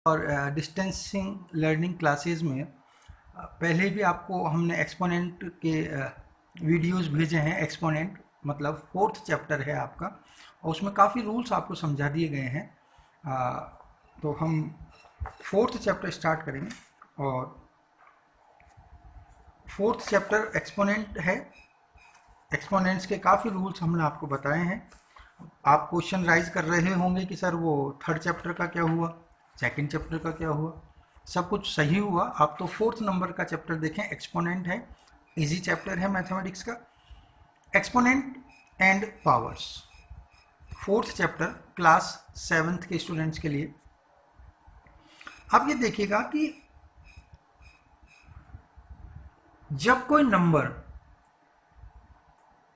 और distancing learning classes में पहले भी आपको हमने एक्सपोनेंट के वीडियोस भेजे हैं। एक्सपोनेंट मतलब फोर्थ चैप्टर है आपका, और उसमें काफ़ी रूल्स आपको समझा दिए गए हैं। तो हम फोर्थ चैप्टर स्टार्ट करेंगे, और फोर्थ चैप्टर एक्सपोनेंट है। एक्सपोनेंट्स के काफ़ी रूल्स हमने आपको बताए हैं। आप क्वेश्चन राइज कर रहे होंगे कि सर वो थर्ड चैप्टर का क्या हुआ, सेकंड चैप्टर का क्या हुआ। सब कुछ सही हुआ। आप तो फोर्थ नंबर का चैप्टर देखें, एक्सपोनेंट है, इजी चैप्टर है मैथमेटिक्स का। Exponent and powers, fourth chapter, class seventh के स्टूडेंट्स के लिए। आप ये देखिएगा कि जब कोई नंबर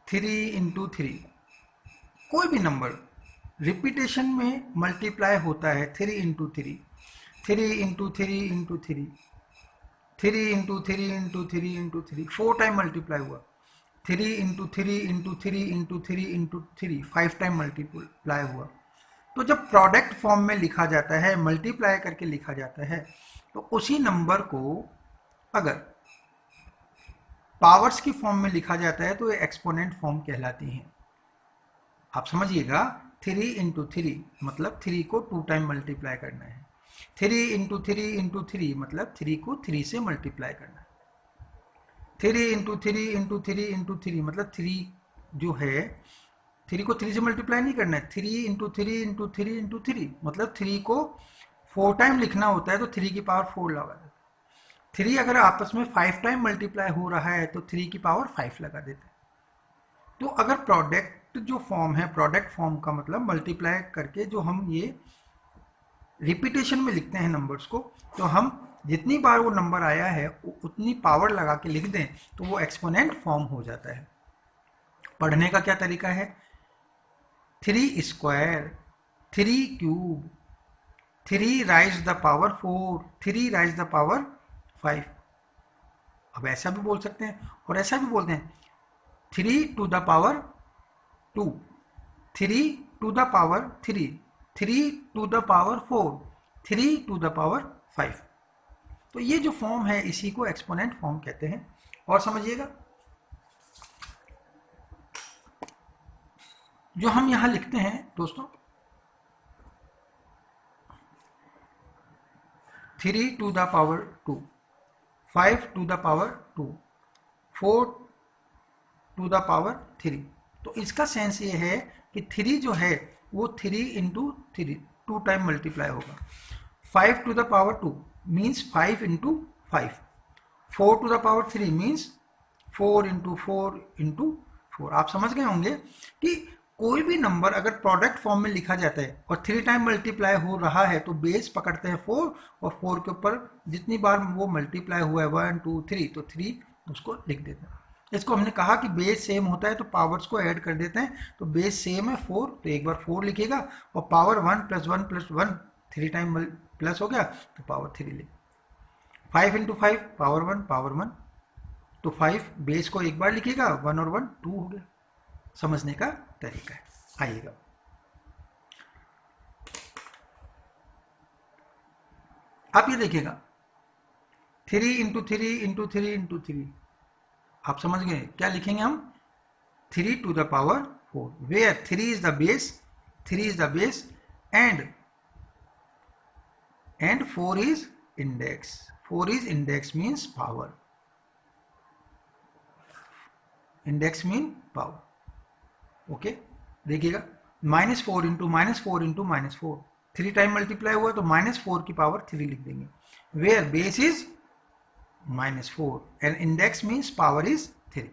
3 × 3, कोई भी नंबर रिपीटेशन में मल्टीप्लाई होता है 3 × 3, 3 × 3 × 3, 3 × 3 × 3 × 3, 4 टाइम मल्टीप्लाई हुआ। 3 × 3 × 3 × 3 × 3, 5 टाइम मल्टीप्लाई हुआ। तो जब प्रोडक्ट फॉर्म में लिखा जाता है, मल्टीप्लाई करके लिखा जाता है, तो उसी नंबर को अगर पावर्स की फॉर्म में लिखा जाता है तो ये एक्सपोनेंट फॉर्म कहलाती हैं। आप समझिएगा, 3 × 3 मतलब 3 को 2 टाइम मल्टीप्लाई करना है। 3 × 3 × 3 मतलब 3 को 3 से मल्टीप्लाई करना है। 3 × 3 × 3 × 3 मतलब 3 जो है, 3 को 3 से मल्टीप्लाई नहीं करना है। 3 × 3 × 3 × 3 मतलब 3 को 4 टाइम लिखना होता है, तो 3 की पावर 4 लगा देते हैं। 3 अगर आपस में 5 टाइम मल्टीप्लाई हो रहा है तो 3 की पावर 5 लगा देते हैं। तो अगर प्रोडक्ट जो फॉर्म है, प्रोडक्ट फॉर्म का मतलब मल्टीप्लाई करके जो हम ये रिपीटेशन में लिखते हैं नंबर्स को, तो हम जितनी बार वो नंबर आया है उतनी पावर लगा के लिख दें तो वो एक्सपोनेंट फॉर्म हो जाता है। पढ़ने का क्या तरीका है? 3 square, 3 cube, 3 raised the power 4, 3 raised the power 5। अब ऐसा भी बोल सकते हैं और ऐसा भी बोलते हैं 3 to the power 2, 3 to the power 3, 3 to the power 4, 3 to the power 5। तो ये जो फॉर्म है इसी को एक्सपोनेंट फॉर्म कहते हैं। और समझिएगा, जो हम यहां लिखते हैं दोस्तों, 3 to the power 2, 5 to the power 2, 4 to the power 3। तो इसका सेंस ये है कि 3 जो है वो 3 × 3 2 टाइम मल्टीप्लाई होगा। 5 to the power 2 means 5 × 5। 4 to the power 3 means 4 × 4 × 4। आप समझ गए होंगे कि कोई भी नंबर अगर प्रोडक्ट फॉर्म में लिखा जाता है और 3 टाइम मल्टीप्लाई हो रहा है तो बेस पकड़ते हैं 4, और 4 के ऊपर जितनी बार वो मल्टीप्लाई हुआ है 1 2 3, तो 3 उसको लिख देते हैं। इसको हमने कहा कि बेस सेम होता है तो पावर्स को ऐड कर देते हैं। तो बेस सेम है 4, तो एक बार 4 लिखेगा, और पावर 1 + 1 + 1 3 टाइम प्लस हो गया तो पावर 3 लिख। 5 × 5 पावर 1, तो 5 बेस को एक बार लिखेगा, 1 और 1 2 हो गया। समझने का तरीका है। आइएगा, आप ये देखिएगा 3 × 3 × 3 × 3। आप समझ गए क्या लिखेंगे हम? 3 to the power 4, where 3 is the base, 3 is the base, and 4 is index. 4 is index means power. Index mean power. Okay, देखिएगा -4 × -4 × -4, 3 टाइम मल्टीप्लाई हुआ तो -4 की पावर 3 लिख देंगे। Where base is -4 and index means power is 3।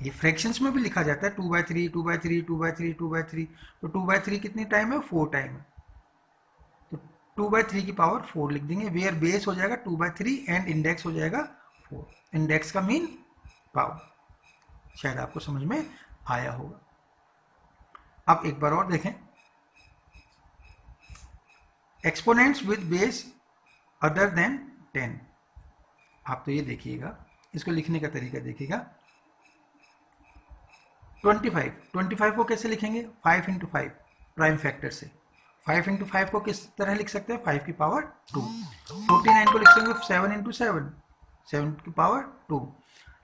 ये fractions में भी लिखा जाता है 2/3 2/3 2/3 2/3। तो 2/3 कितनी टाइम है? 4 टाइम है, तो 2/3 की पावर 4 लिख देंगे। वेयर बेस हो जाएगा 2/3 एंड इंडेक्स हो जाएगा 4। इंडेक्स का मीन पावर। शायद आपको समझ में आया होगा। अब एक बार और देखें, exponents with base other than 10। आप तो ये देखिएगा, इसको लिखने का तरीका देखिएगा। 25 को कैसे लिखेंगे? 5 × 5 प्राइम फैक्टर से। 5 इंटू 5 को किस तरह लिख सकते हैं? 5 की पावर 2। 49 को लिख सकते हैं 7 इंटू 7, 7 की पावर 2।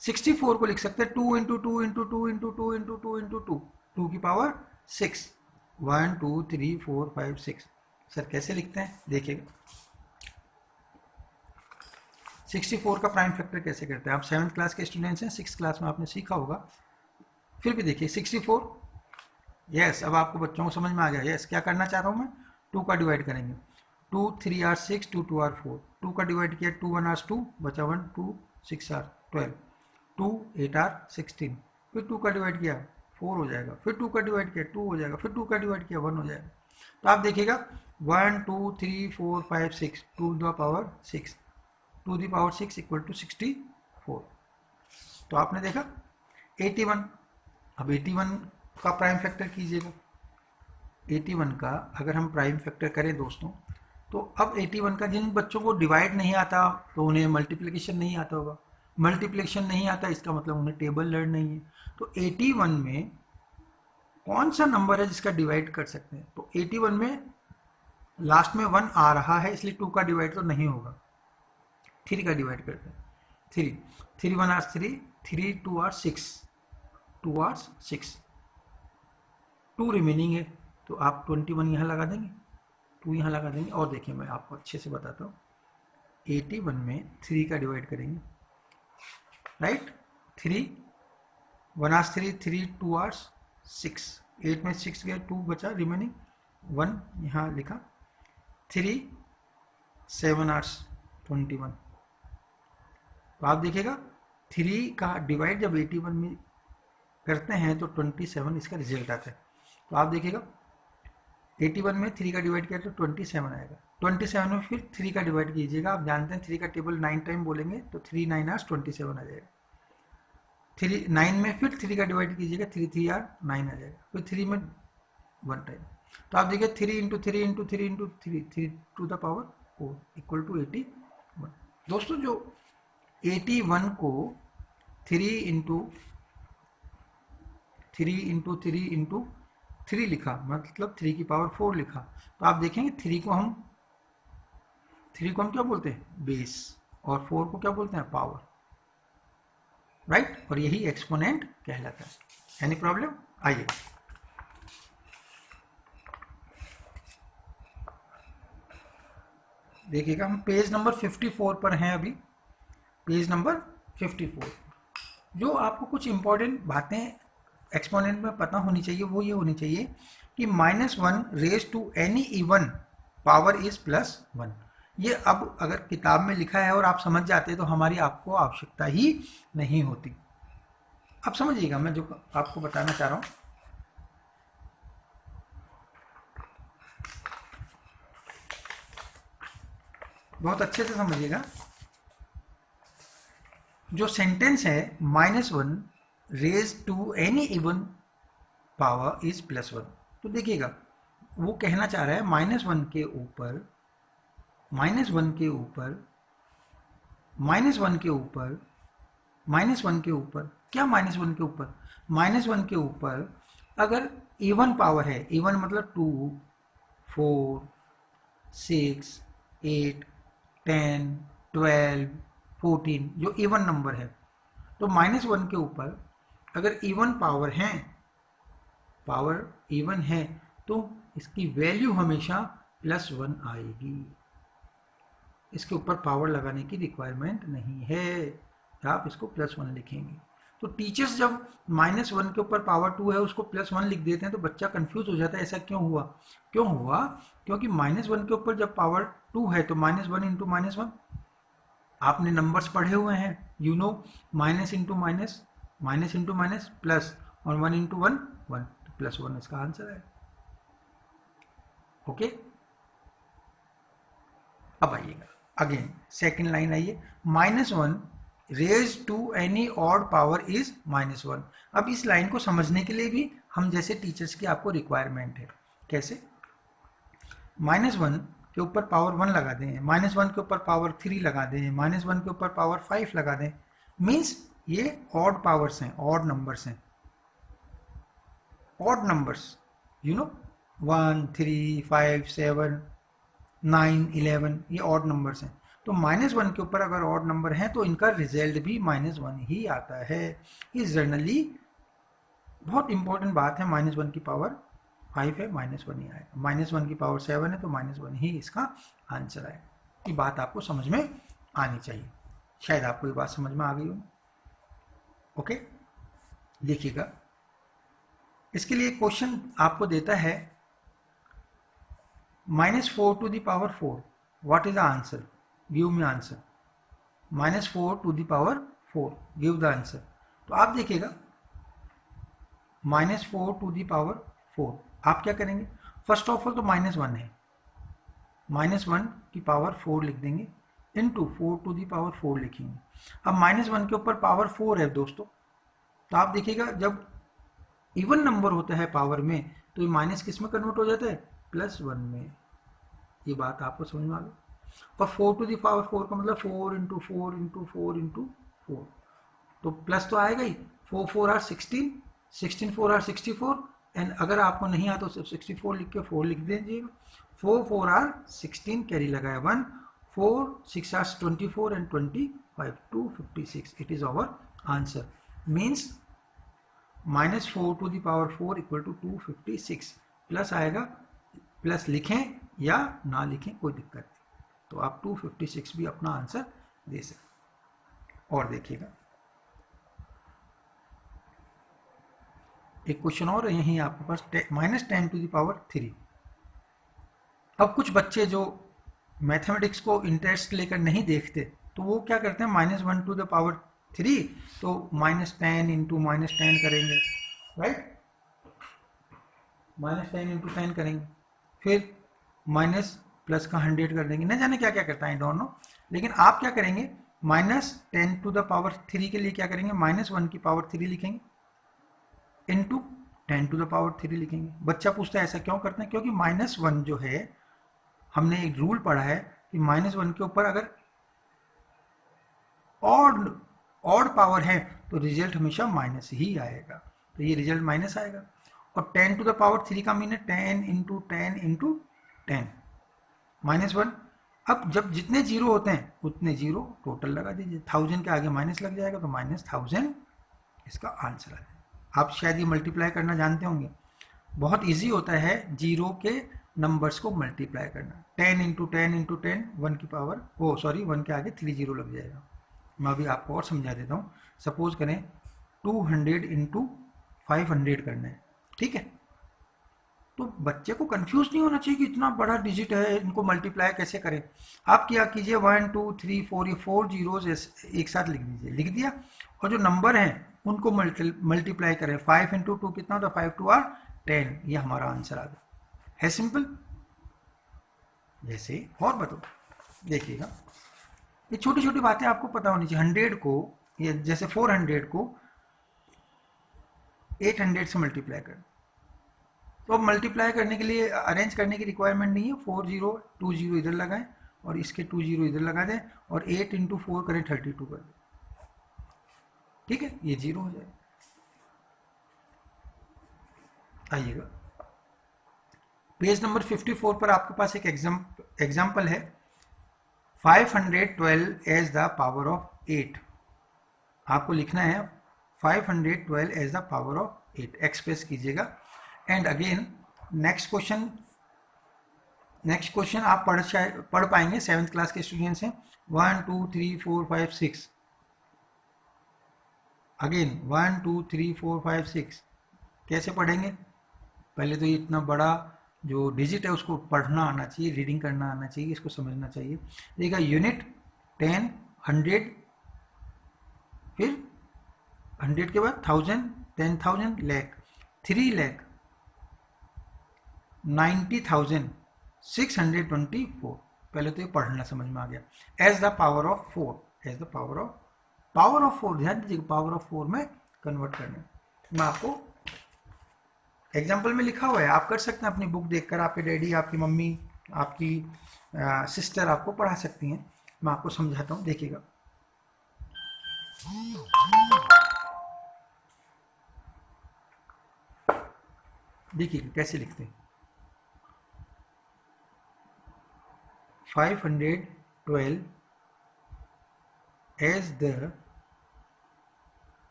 64 को लिख सकते हैं 2 into 2 into 2 into 2 into 2 into 2, 2 की पावर 6। 1 2 3 4 5 6। सर कैसे लिखते हैं देखिएगा, 64 का प्राइम फैक्टर कैसे करते हैं? आप 7th क्लास के स्टूडेंट्स हैं, 6th क्लास में आपने सीखा होगा, फिर भी देखिए 64। यस, अब आपको बच्चों को समझ में आ गया। यस, क्या करना चाह रहा हूँ मैं? 2 का डिवाइड करेंगे, 2 3 आर 6, 2 2 आर 4, 2 का डिवाइड किया 2 1 आर 2, बचा 1, 2 6 आर 12, 2 8 आर 16, फिर 2 का डिवाइड किया 4 हो जाएगा, फिर 2 का डिवाइड किया 2 हो जाएगा, फिर 2 का डिवाइड किया 1 हो जाएगा। तो आप देखिएगा 1 2 3 4 5 6, 2 the power 6, 2 the power 6 equal to 64। तो आपने देखा 81। अब 81 का प्राइम फैक्टर कीजिएगा। 81 का अगर हम प्राइम फैक्टर करें दोस्तों, तो अब 81 का, जिन बच्चों को डिवाइड नहीं आता तो उन्हें मल्टीप्लिकेशन नहीं आता होगा। मल्टीप्लिकेशन नहीं आता इसका मतलब उन्हें टेबल लर्न नहीं है। तो 81 में कौन सा नंबर है जिसका डिवाइड कर सकते हैं? तो 81 में लास्ट में 1 आ रहा है, इसलिए 2 का डिवाइड तो नहीं होगा, 3 का डिवाइड करते हैं। 3 3 1 आर 3, 3 2 आर 6, 2 आर 6, 2 रिमेनिंग है, तो आप 21 यहाँ लगा देंगे, 2 यहाँ लगा देंगे। और देखिए मैं आपको अच्छे से बताता हूँ, 81 में 3 का डिवाइड करेंगे, राइट? 3 1 आर 3, 3 2 आर 6, 8 में 6 गया, 2 बचा, रिमेनिंग 1 यहाँ लिखा, 3 7 आर 21। तो आप देखिएगा 3 का डिवाइड जब 81 में करते हैं तो 27 इसका रिजल्ट आता है। तो आप देखिएगा 81 में 3 का डिवाइड किया तो 27 आएगा। 27 में फिर 3 का डिवाइड कीजिएगा, आप जानते हैं 3 का टेबल 9 टाइम बोलेंगे तो 3 9 आर 27 आ जाएगा। 3 9 में फिर 3 का डिवाइड कीजिएगा, 3 3 आर 9 आ जाएगा, फिर 3 में 1 टाइम। तो आप देखिए 3 into 3 into 3 into 3, 3 to the power 4 equal to 81। दोस्तों जो 81 को 3 इंटू 3 इंटू 3 इंटू 3 लिखा, मतलब 3 की पावर 4 लिखा, तो आप देखेंगे 3 को हम क्या बोलते हैं? बेस, और 4 को क्या बोलते हैं? Power, right? और यही एक्सपोनेंट कहलाता है। Any problem? आइए देखिएगा, हम पेज नंबर 54 पर हैं अभी, पेज नंबर 54। जो आपको कुछ इंपॉर्टेंट बातें एक्सपोनेंट में पता होनी चाहिए वो ये होनी चाहिए कि -1 raise to any even power is +1। ये अब अगर किताब में लिखा है और आप समझ जाते तो हमारी आपको आवश्यकता ही नहीं होती। अब समझिएगा मैं जो आपको बताना चाह रहा हूं, बहुत अच्छे से समझिएगा। जो सेंटेंस है -1 raise to any even power is +1, तो देखिएगा वो कहना चाह रहा है -1 के ऊपर, -1 के ऊपर, -1 के ऊपर, -1 के ऊपर, क्या -1 के ऊपर? -1 के ऊपर अगर इवन पावर है, इवन मतलब 2 4 6 8 10 12 14, जो इवन नंबर है, तो -1 के ऊपर अगर इवन पावर है, पावर इवन है, तो इसकी वैल्यू हमेशा +1 आएगी। इसके ऊपर पावर लगाने की रिक्वायरमेंट नहीं है, आप इसको +1 लिखेंगे। तो टीचर्स जब -1 के ऊपर पावर 2 है उसको +1 लिख देते हैं तो बच्चा कंफ्यूज हो जाता है, ऐसा क्यों हुआ? क्यों हुआ? क्योंकि -1 के ऊपर जब पावर 2 है तो -1 इंटू -1, आपने नंबर्स पढ़े हुए हैं, you know, minus into minus, minus into minus plus, और 1 इंटू 1 1, तो +1 इसका आंसर है। ओके, अब आइएगा अगेन सेकेंड लाइन, आइए, -1 raise to any odd power is -1। अब इस लाइन को समझने के लिए भी हम जैसे टीचर्स की आपको रिक्वायरमेंट है, कैसे? -1 के ऊपर पावर 1 लगा दें, -1 के ऊपर पावर 3 लगा दें, -1 के ऊपर पावर 5 लगा दें, मीन्स ये ऑड पावर्स हैं, ऑड नंबर्स हैं, ऑड नंबर्स, यू नो, 1, 3, 5, 7, 9, 11 ये ऑड नंबर्स हैं। तो -1 के ऊपर अगर ऑड नंबर है तो इनका रिजल्ट भी -1 ही आता है। ये जनरली बहुत इंपॉर्टेंट बात है। -1 की पावर 5 है, -1 ही आएगा। -1 की पावर 7 है तो -1 ही इसका आंसर आएगा। ये बात आपको समझ में आनी चाहिए। शायद आपको ये बात समझ में आ गई हो। ओके, देखिएगा, इसके लिए क्वेश्चन आपको देता है -4 to the power 4, what is the answer, give me answer. -4 to the power 4, give the answer. तो आप देखिएगा -4 टू द पावर 4, आप क्या करेंगे, फर्स्ट ऑफ ऑल तो -1 है, -1 की पावर 4 लिख देंगे, इंटू 4 टू दी पावर 4 लिखेंगे। अब -1 के ऊपर पावर 4 है दोस्तों, तो आप देखिएगा जब इवन नंबर होता है पावर में तो ये माइनस किस में कन्वर्ट हो जाता है, +1 में। ये बात आपको समझ में आ गई। और 4 टू दी पावर 4 का मतलब 4 इंटू 4 इंटू 4 इंटू 4, तो प्लस तो आएगा ही। 4 4 आर 16, 16 4 आर 64, एंड अगर आपको नहीं आता तो सिर्फ 64 लिख के 4 लिख दीजिएगा। 4 4 आर 16, कैरी लगाए 1, 4 6 are 24 and 25 256, it is our answer. Means -4 to the power 4 equal to 256। Plus आएगा, प्लस लिखें या ना लिखें कोई दिक्कत नहीं, तो आप 256 भी अपना आंसर दे सकते। और देखिएगा एक क्वेश्चन और है यहीं आपके पास, -10 टू द पावर 3। अब कुछ बच्चे जो मैथमेटिक्स को इंटरेस्ट लेकर नहीं देखते तो वो क्या करते हैं, -1 टू द पावर 3, तो -10 इंटू -10 करेंगे, राइट, -10 इंटू 10 करेंगे, फिर माइनस प्लस का 100 कर देंगे, न जाने क्या क्या करता है, डोंट नो। लेकिन आप क्या करेंगे, -10 टू द पावर 3 के लिए क्या करेंगे, -1 की पावर 3 लिखेंगे इंटू 10 टू द पावर 3 लिखेंगे। बच्चा पूछता है ऐसा क्यों करते हैं, क्योंकि -1 जो है, हमने एक रूल पढ़ा है कि -1 के ऊपर अगर ऑड ऑड पावर है तो रिजल्ट हमेशा माइनस ही आएगा, तो ये रिजल्ट माइनस आएगा। और 10 टू द पावर 3 का मीन है 10 इंटू 10 इंटू 10, -1। अब जब जितने जीरो होते हैं उतने जीरो टोटल लगा दीजिए, 1000 के आगे माइनस लग जाएगा तो -1000 इसका आंसर आ जाएगा। आप शायद ये मल्टीप्लाई करना जानते होंगे, बहुत इजी होता है जीरो के नंबर्स को मल्टीप्लाई करना। 10 इंटू 10 इंटू 10, 1 की पावर, ओ सॉरी 1 के आगे 3 जीरो लग जाएगा। मैं अभी आपको और समझा देता हूँ। सपोज करें 200 इंटू 500 करना है, ठीक है, तो बच्चे को कंफ्यूज नहीं होना चाहिए कि इतना बड़ा डिजिट है, इनको मल्टीप्लाई कैसे करें। आप क्या कीजिए, 1 2 3 4, ये 4 जीरोज एक साथ लिख दीजिए, लिख दिया, और जो नंबर हैं उनको मल्टीप्लाई करें। 5 इंटू 2 कितना होता है, 5 2 आर 10, ये हमारा आंसर आ गया। है सिंपल। जैसे और बताओ, देखिएगा ये छोटी छोटी बातें आपको पता होनी चाहिए। 100 को, ये जैसे 400 को 800 से मल्टीप्लाई करें, तो अब मल्टीप्लाई करने के लिए अरेंज करने की रिक्वायरमेंट नहीं है। 4 जीरो 2 जीरो इधर लगाएं और इसके 2 जीरो इधर लगा दें, और 8 इंटू 4 करें 32 कर दें, ठीक है, ये जीरो हो जाए। आइएगा पेज नंबर 54 पर आपके पास एक एग्जाम्पल है, 512 एज द पावर ऑफ 8। आपको लिखना है 512 as the power of 8, express कीजिएगा। एंड अगेन नेक्स्ट क्वेश्चन आप पढ़ पाएंगे, 7th क्लास के स्टूडेंट्स हैं। 1 2 3 4 5 6, अगेन 1 2 3 4 5 6, कैसे पढ़ेंगे, पहले तो ये इतना बड़ा जो डिजिट है उसको पढ़ना आना चाहिए, रीडिंग करना आना चाहिए, इसको समझना चाहिए। देखिएगा यूनिट 10 100, फिर 100 के बाद 1000, 10,000, लाख, 3 लाख 90,624। पहले तो ये पढ़ना समझ में आ गया। As the power of 4, as the power of 4, ध्यान दीजिएगा, पावर ऑफ 4 में कन्वर्ट करना। मैं आपको एग्जाम्पल में लिखा हुआ है, आप कर सकते हैं अपनी बुक देखकर, आपके डैडी, आपकी मम्मी, आपकी सिस्टर आपको पढ़ा सकती हैं। मैं आपको समझाता हूँ, देखिएगा। देखिए कैसे लिखते हैं, 512 as the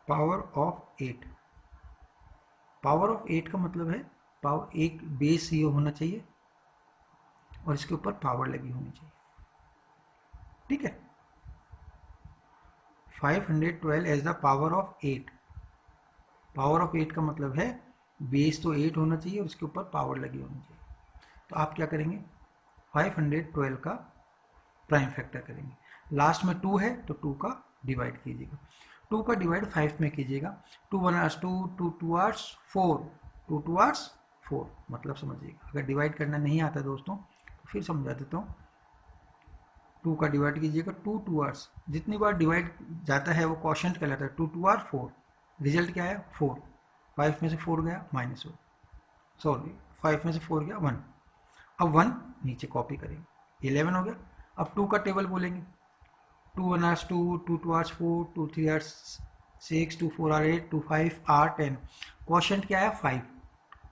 power of 8। Power of 8 का मतलब है पावर, एक बेस ये होना चाहिए और इसके ऊपर पावर लगी होनी चाहिए, ठीक है। 512 as the power of 8। Power of 8 का मतलब है बेस तो 8 होना चाहिए और इसके ऊपर पावर लगी होनी चाहिए। तो आप क्या करेंगे, 512 का प्राइम फैक्टर करेंगे। लास्ट में 2 है तो 2 का डिवाइड कीजिएगा। 2 का डिवाइड 5 में कीजिएगा। 2 1 आर्स 2, 2 2 आर्स 4, 2 2 आर्स 4, मतलब समझिएगा। अगर डिवाइड करना नहीं आता दोस्तों तो फिर समझा देता हूँ। 2 का डिवाइड कीजिएगा, 2 2 आर्स, जितनी बार डिवाइड जाता है वो क्वोशिएंट कहलाता है। 2 2 आर 4, रिजल्ट क्या है 4, 5 में से 4 गया -1, सॉरी 5 में से 4 गया 1। अब 1 नीचे कॉपी करेंगे, 11 हो गया। अब 2 का टेबल बोलेंगे, 2 1 are 2, 2 2 are 4, 2 3 are 6, 2 4 are 8, 2 5 are 10। Quotient क्या है 5,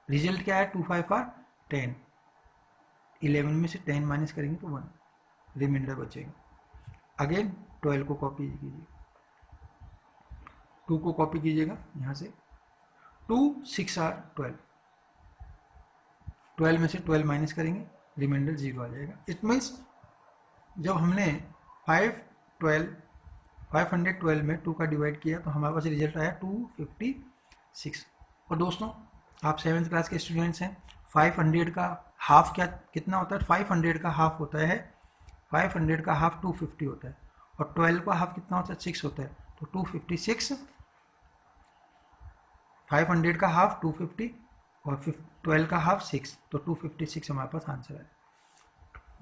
रिजल्ट क्या है 2 5 आर 10। 11 में से 10 माइनस करेंगे तो 1, रिमाइंडर बचेगा। अगेन 12 को कॉपी कीजिए, 2 को कॉपी कीजिएगा यहाँ से, 2 6 आर 12, 12 में से 12 माइनस करेंगे, रिमाइंडर 0 आ जाएगा। इट मीन्स जब हमने 512 में 2 का डिवाइड किया तो हमारे पास रिजल्ट आया 256। और दोस्तों आप 7th क्लास के स्टूडेंट्स हैं, 500 का हाफ क्या कितना होता है, 500 का हाफ होता है, 500 का हाफ 250 होता है, और 12 का हाफ कितना होता है 6 होता है, तो 256, 500 का हाफ 250 और 12 का हाफ 6, तो 256 हमारे पास आंसर है,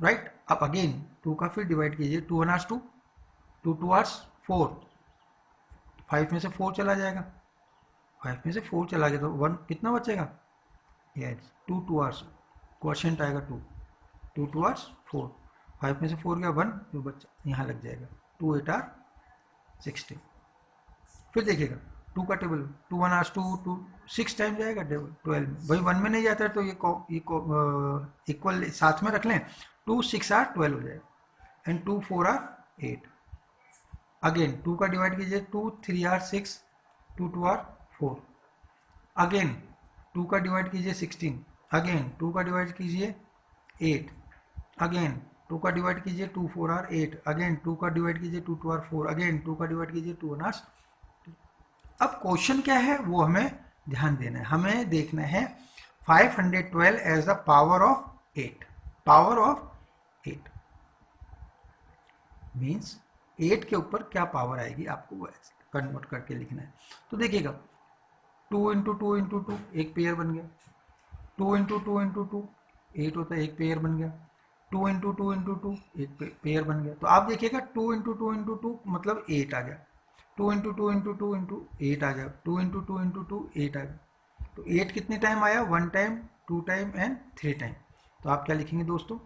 राइट। अब अगेन 2 का फिर डिवाइड कीजिए, 2 1 आर्स 2, 2 2 आर्स 4, 5 में से 4 चला जाएगा, 5 में से 4 चला गया तो 1 कितना बचेगा, यस 2 2 आर्स, क्वोशिएंट आएगा 2, 2 2 आर्स 4, 5 में से 4 गया 1, जो बच्चा यहाँ लग जाएगा, 2 8 आर 16। फिर देखिएगा 2 का टेबल, 2 1 आर्स 2, 2 6 टाइम जाएगा टेबल 12 में, भाई 1 में नहीं जाता है तो ये इक्वल साथ में रख लें, 2 6 आर 12 हो जाएगा, एंड 2 4 आर 8। अगेन 2 का डिवाइड कीजिए, 2 3 आर 6, 2 2 आर 4। अगेन 2 का डिवाइड कीजिए 16, अगेन 2 का डिवाइड कीजिए 8, अगेन 2 का डिवाइड कीजिए 2 4 आर 8, अगेन 2 का डिवाइड कीजिए 2 2 आर 4, अगेन 2 का डिवाइड कीजिए 2 1 आर। अब क्वेश्चन क्या है वो हमें ध्यान देना है, हमें देखना है 512 as the power of 8। Power of 8 मीन्स 8 के ऊपर क्या पावर आएगी आपको कन्वर्ट करके लिखना है। तो देखिएगा 2 इंटू 2 इंटू 2 एक पेयर बन गया, 2 इंटू 2 इंटू 2 8 होता है, एक पेयर बन गया, 2 इंटू 2 इंटू 2 एक पेयर बन गया। तो आप देखिएगा 2 इंटू 2 इंटू 2 मतलब 8 आ गया, 2 इंटू 2 इंटू 2 इंटू 8 आ गया, 2 इंटू 2 इंटू 2 8 आ गया। तो 8 कितने टाइम आया, 1 टाइम, 2 टाइम एंड 3 टाइम। तो आप क्या लिखेंगे दोस्तों,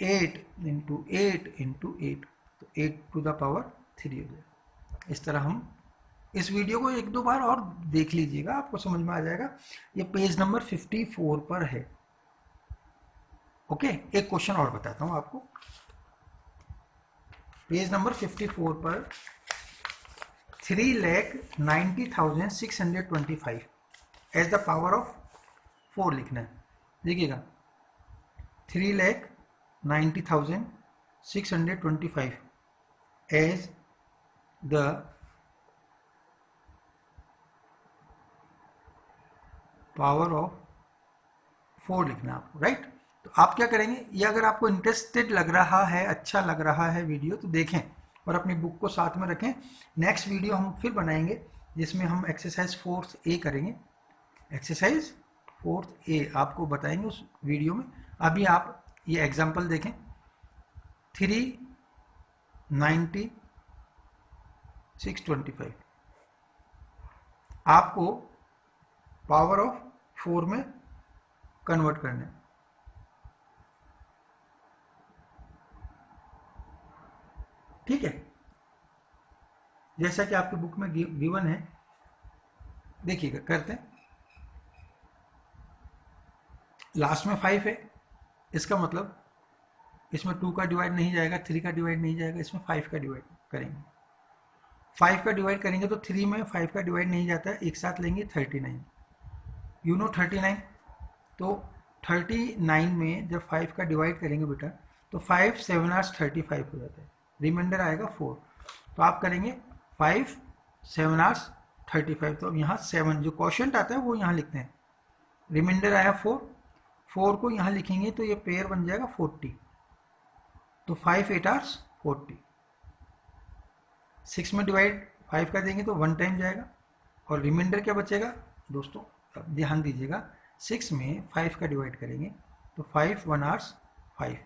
8 इंटू 8 इंटू 8, तो 8 टू द पावर 3 हो जाएगा। इस तरह हम इस वीडियो को 1-2 बार और देख लीजिएगा, आपको समझ में आ जाएगा। ये पेज नंबर 54 पर है। ओके, एक क्वेश्चन और बताता हूं आपको। पेज नंबर 54 पर 3,90,625 एज द पावर ऑफ 4 लिखना है। देखिएगा 3,90,625 एज द पावर ऑफ 4 लिखना है आपको, राइट। तो आप क्या करेंगे, ये अगर आपको इंटरेस्टेड लग रहा है, अच्छा लग रहा है वीडियो, तो देखें और अपनी बुक को साथ में रखें। नेक्स्ट वीडियो हम फिर बनाएंगे जिसमें हम एक्सरसाइज 4th ए करेंगे। एक्सरसाइज 4th ए आपको बताएंगे उस वीडियो में। अभी आप ये एग्जाम्पल देखें, 390,625 आपको पावर ऑफ 4 में कन्वर्ट करना है। ठीक है, जैसा कि आपकी बुक में गिवन है, देखिएगा करते हैं। लास्ट में 5 है, इसका मतलब इसमें 2 का डिवाइड नहीं जाएगा, 3 का डिवाइड नहीं जाएगा, इसमें 5 का डिवाइड करेंगे। 5 का डिवाइड करेंगे तो 3 में 5 का डिवाइड नहीं जाता है, एक साथ लेंगे 39। यू नो 39, तो 39 में जब 5 का डिवाइड करेंगे बेटा तो 5 7 आवर्स 35 हो जाता है, रिमाइंडर आएगा 4। तो आप करेंगे 5 7 आवर्स 35, तो अब यहाँ 7 जो क्वोशिएंट आता है वो यहाँ लिखते हैं, रिमाइंडर आया 4, 4 को यहाँ लिखेंगे तो ये पेयर बन जाएगा 40, तो 5 8 आवर्स 40। 6 में डिवाइड 5 का देंगे तो 1 टाइम जाएगा, और रिमाइंडर क्या बचेगा दोस्तों, अब ध्यान दीजिएगा, 6 में 5 का डिवाइड करेंगे तो 5 1 आवर्स 5,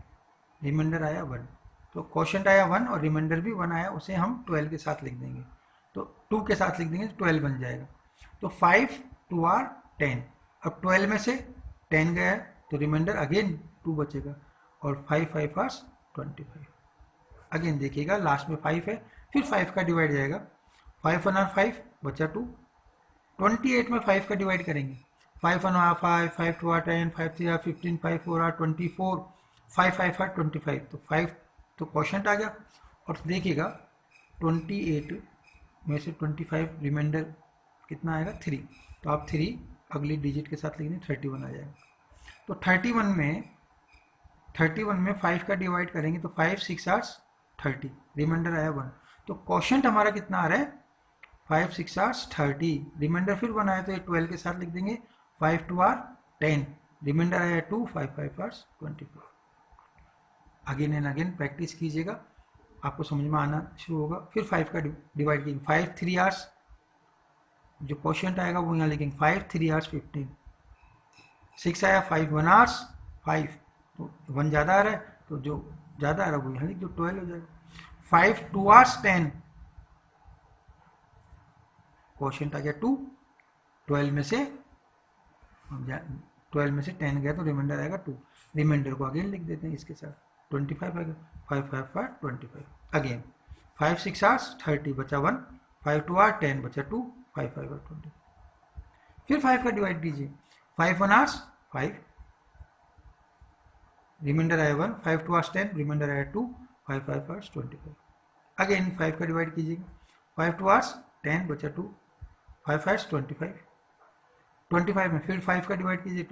रिमाइंडर आया 1, तो क्वोशिएंट आया 1 और रिमाइंडर भी 1 आया, उसे हम 12 के साथ लिख देंगे, तो 2 के साथ लिख देंगे तो 12 बन जाएगा। तो 5 2 आर 10, अब 12 में से 10 गया तो रिमाइंडर अगेन 2 बचेगा, और 5 5 आवर्स 25। अगेन देखिएगा लास्ट में 5 है, फिर 5 का डिवाइड जाएगा, 5 1 आर 5 बचा 2, 28 में 5 का डिवाइड करेंगे, 5 1 are 5, 5 2 are 10, 5 3 are 15, 5 4 are 24, 5 5 are 25, तो 5 तो क्वोशिएंट आ गया। और देखिएगा 28 में से 25 रिमाइंडर कितना आएगा 3, तो आप 3 अगली डिजिट के साथ लिखेंगे 31 आ जाएगा। तो 31 में 5 का डिवाइड करेंगे तो 5 6 आवर्स 30, रिमाइंडर आया 1, तो क्वोशिएंट हमारा कितना आ रहा है 5 6 आवर्स 30, रिमाइंडर फिर 1 आया तो ये 12 के साथ लिख देंगे, 5 2 आर 10, रिमाइंडर आया 2, 5 5 hours 24। Again and again practice कीजिएगा, आपको समझ में आना शुरू होगा। फिर 5 का डिवाइड करेंगे, 5 3 आवर्स, जो क्वोशिएंट आएगा वो यहाँ लिखेंगे 5 3 आवर्स 15, 6 आया 5 1 आवर्स 5, तो 1 ज़्यादा आ रहा है, तो जो ज़्यादा आ रहा है वो यहाँ लिख दो, 12 हो जाएगा। 5 2 आवर्स 10, क्वोशिएंट आ गया 2, 12 में से 10 गया तो रिमाइंडर आएगा 2, रिमाइंडर को अगेन लिख देते हैं इसके साथ, 25 आ गया, 5 5 आर 25, अगेन 5 6 आवर्स 30 बचा 1, 5 2 आर 10 बचा 2, 5 5 आर 20। फिर 5 का डिवाइड कीजिए, 5 1 आवर्स 5, रिमाइंडर आया 1, 5 2 आवर्स 10, रिमाइंडर आया 2, 5 5 आवर्स 25। अगेन 5 का डिवाइड कीजिएगा, 5 2 आवर्स 10 बचा 2, 5 आवर्स 25, 25 में फिर 5 का डिवाइड कीजिए,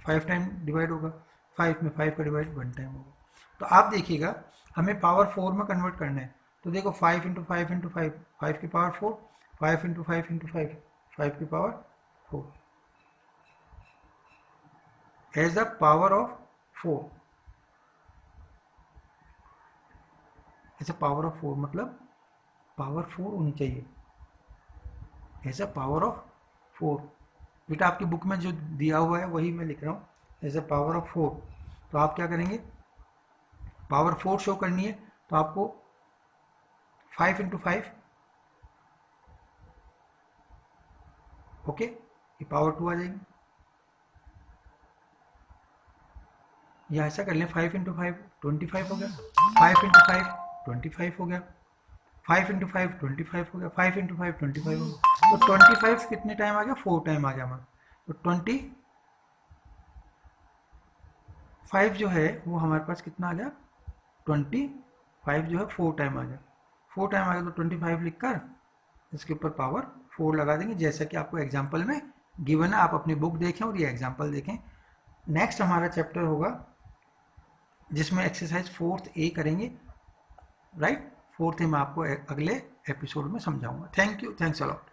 5 टाइम डिवाइड होगा, 5 में 5 का डिवाइड 1 टाइम होगा। तो आप देखिएगा हमें पावर 4 में कन्वर्ट करना है, तो देखो 5 इंटू 5 इंटू 5, 5 की पावर 4, 5 इंटू 5 इंटू 5, 5 की पावर 4, एज द पावर ऑफ 4, ऐसा पावर ऑफ 4 मतलब पावर 4 होनी चाहिए, ऐसा पावर ऑफ 4। बेटा आपकी बुक में जो दिया हुआ है वही मैं लिख रहा हूँ, एज अ पावर ऑफ 4। तो आप क्या करेंगे, पावर 4 शो करनी है तो आपको 5 इंटू 5, ओके, ये पावर 2 आ जाएगी, या ऐसा कर लें 5 इंटू 5 25 हो गया, 5 इंटू 5 25 हो गया, 5 इंटू 5 25 हो गया, 5 इंटू 5 25 हो गया, तो 25 कितने टाइम आ गया, 4 टाइम आ गया हमारा। तो 25 जो है वो हमारे पास कितना आ गया, 25 जो है 4 टाइम आ गया, 4 टाइम आ गया, तो 25 लिखकर इसके ऊपर पावर 4 लगा देंगे, जैसा कि आपको एग्जाम्पल में गिवन है। आप अपनी बुक देखें और ये एग्जाम्पल देखें। नेक्स्ट हमारा चैप्टर होगा जिसमें एक्सरसाइज 4th ए करेंगे, राइट। 4th ए मैं आपको अगले एपिसोड में समझाऊंगा। Thank you, thanks a lot.